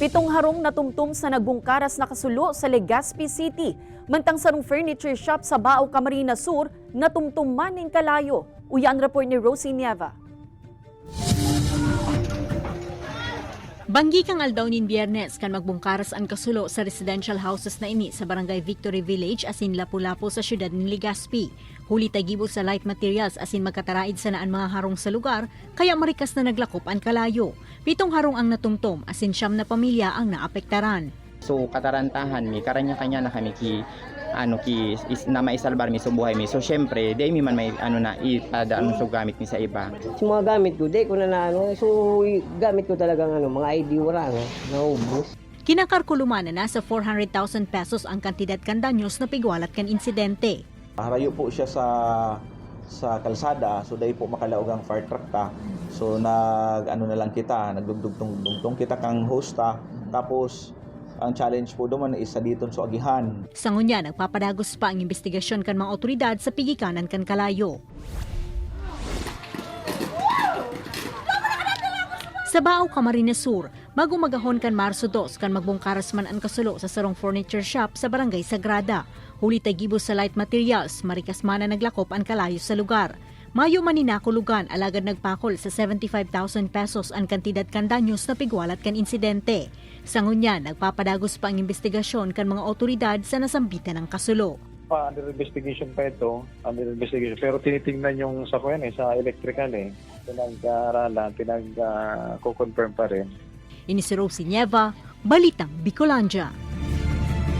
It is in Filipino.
Pitong harong natumtum sa nagbungkaras na kasulo sa Legazpi City. Mantang sarong furniture shop sa Bao, Camarines Sur, natumtum man ng kalayo. Uyan report ni Rosie Nieva. Banggi kang aldaw nin Biyernes kan magbungkaras ang kasulo sa residential houses na ini sa Barangay Victory Village asin Lapu-Lapu sa syudad ng Legazpi. Huli tagibo sa light materials asin magkataraid sa naan mga harong sa lugar kaya marikas na naglakop ang kalayo. 7 harong ang natumtom asin 9 na pamilya ang naapektaran. So katarantahan mi karanya-kanya na kami na maisalbar mi sa buhay mi. So syempre di mi man may ipadaan so gamit mi sa iba. Sa mga gamit ko, di ko na so gamit ko talagang mga ID wala naubos. Kinakarkuluman na nasa 400,000 pesos ang kantidad kan danyos na pigwalat kan insidente. Harayo po siya sa kalsada, so dahil po makalaog ang fire truck ta. So na lang kita, nagdugtong kita kang hosta, tapos ang challenge po doon is sa dito sa agihan. Sa ngunya, nagpapadagos pa ang investigasyon kan mga otoridad sa pigikanan kan kalayo. Sa Bao, Camarines Sur, magumagahon kan Marso 2 kan magbungkaras man ang kasulo sa sarong furniture shop sa Barangay Sagrada. Huli tagibo sa light materials, marikas man na naglakop ang kalayo sa lugar. Mayo maninakulugan alagad nagpakol sa 75,000 pesos ang kantidad kan danyos na pigwalat kan insidente. Sa ngunya, nagpapadagos pa ang investigasyon kan mga otoridad sa nasambitan ng kasulo. Under investigation pa ito, pero tinitingnan yung sa sa electrical pinag-aaralan, pinag-confirm pa rin. Ini si Rosie Nieva, Balitang Bicolandia.